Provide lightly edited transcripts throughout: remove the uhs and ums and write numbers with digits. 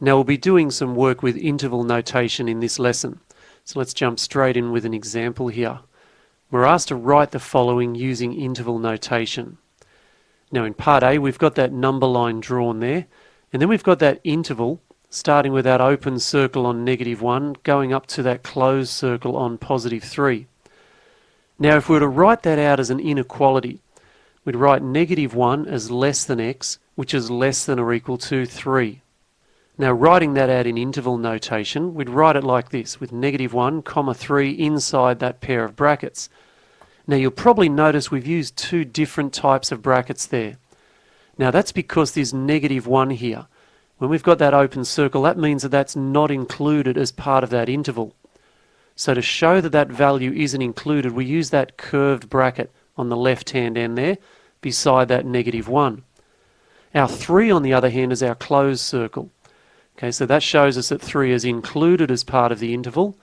Now we'll be doing some work with interval notation in this lesson. So let's jump straight in with an example here. We're asked to write the following using interval notation. Now in part A we've got that number line drawn there, and then we've got that interval starting with that open circle on -1 going up to that closed circle on +3. Now if we were to write that out as an inequality, we'd write -1 as less than x, which is less than or equal to 3. Now writing that out in interval notation, we'd write it like this, with -1, 3 inside that pair of brackets. Now you'll probably notice we've used two different types of brackets there. Now that's because there's -1 here. When we've got that open circle, that means that that's not included as part of that interval. So to show that that value isn't included, we use that curved bracket on the left-hand end there, beside that -1. Our 3, on the other hand, is our closed circle. Okay, so that shows us that 3 is included as part of the interval,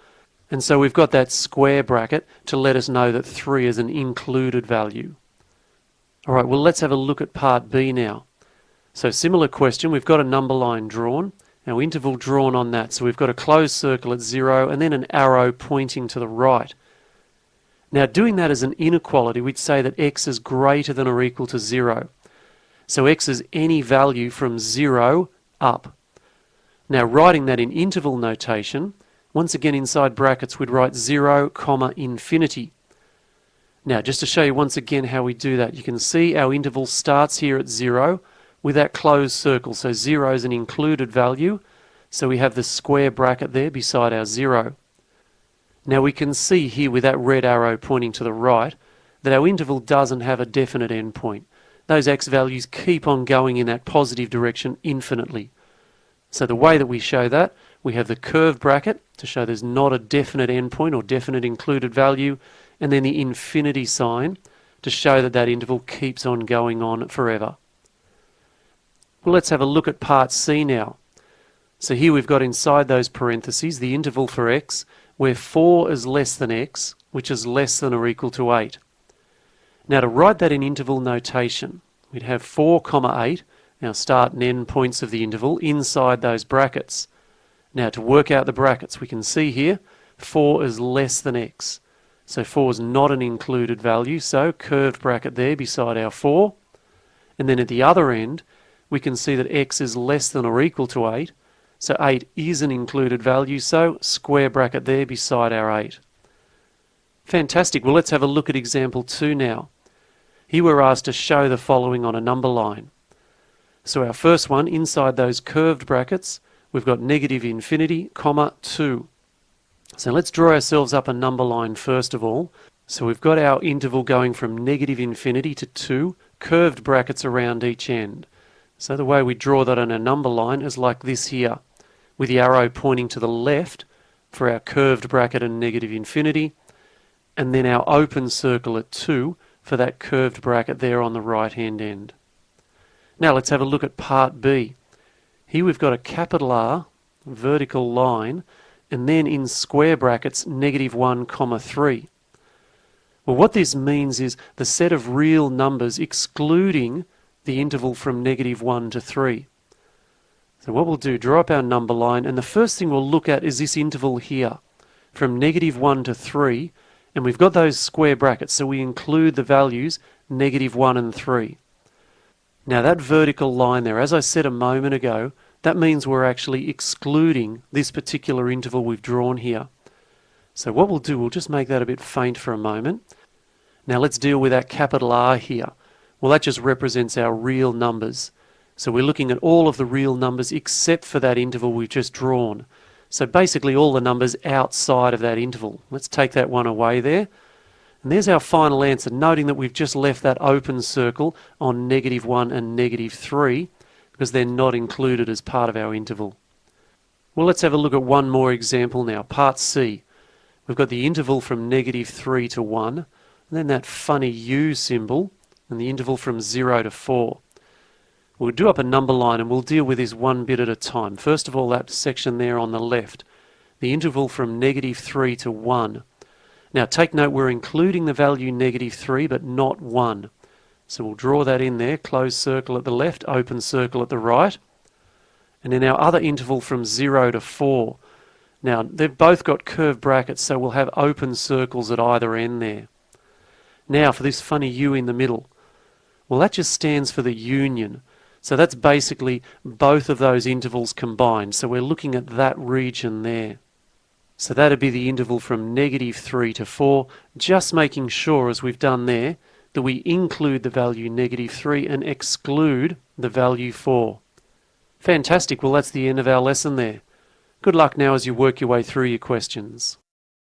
and so we've got that square bracket to let us know that 3 is an included value. Alright, well let's have a look at part B now. So similar question, we've got a number line drawn, our interval drawn on that, so we've got a closed circle at 0 and then an arrow pointing to the right. Now doing that as an inequality, we'd say that x is greater than or equal to 0. So x is any value from 0 up. Now writing that in interval notation, once again inside brackets we'd write 0, infinity. Now just to show you once again how we do that, you can see our interval starts here at 0 with that closed circle. So 0 is an included value, so we have the square bracket there beside our 0. Now we can see here with that red arrow pointing to the right that our interval doesn't have a definite endpoint. Those x values keep on going in that positive direction infinitely. So the way that we show that, we have the curved bracket to show there's not a definite endpoint or definite included value, and then the infinity sign to show that that interval keeps on going on forever. Well, let's have a look at part C now. So here we've got inside those parentheses the interval for x, where 4 is less than x, which is less than or equal to 8. Now to write that in interval notation, we'd have 4, 8, our start and end points of the interval, inside those brackets. Now to work out the brackets, we can see here 4 is less than x. So 4 is not an included value, so curved bracket there beside our 4. And then at the other end, we can see that x is less than or equal to 8. So 8 is an included value, so square bracket there beside our 8. Fantastic. Well, let's have a look at example 2 now. Here we're asked to show the following on a number line. So our first one, inside those curved brackets, we've got -infinity, 2. So let's draw ourselves up a number line first of all. So we've got our interval going from -infinity to 2, curved brackets around each end. So the way we draw that on a number line is like this here, with the arrow pointing to the left for our curved bracket and -infinity, and then our open circle at 2 for that curved bracket there on the right hand end. Now let's have a look at part B. Here we've got a capital R, vertical line, and then in square brackets -1, 3. Well, what this means is the set of real numbers excluding the interval from -1 to 3. So what we'll do, draw up our number line, and the first thing we'll look at is this interval here, from -1 to 3, and we've got those square brackets, so we include the values -1 and 3. Now that vertical line there, as I said a moment ago, that means we're actually excluding this particular interval we've drawn here. So what we'll do, we'll just make that a bit faint for a moment. Now let's deal with that capital R here. Well, that just represents our real numbers. So we're looking at all of the real numbers except for that interval we've just drawn. So basically all the numbers outside of that interval. Let's take that one away there. And there's our final answer, noting that we've just left that open circle on -1 and -3 because they're not included as part of our interval. Well, let's have a look at one more example now, part C. We've got the interval from -3 to 1, and then that funny U symbol, and the interval from 0 to 4. We'll do up a number line and we'll deal with this one bit at a time. First of all, that section there on the left, the interval from -3 to 1. Now take note, we're including the value -3 but not 1. So we'll draw that in there, closed circle at the left, open circle at the right. And then our other interval from 0 to 4. Now, they've both got curved brackets, so we'll have open circles at either end there. Now, for this funny U in the middle, well, that just stands for the union. So that's basically both of those intervals combined. So we're looking at that region there. So that'd be the interval from -3 to 4, just making sure, as we've done there, that we include the value -3 and exclude the value 4. Fantastic. Well, that's the end of our lesson there. Good luck now as you work your way through your questions.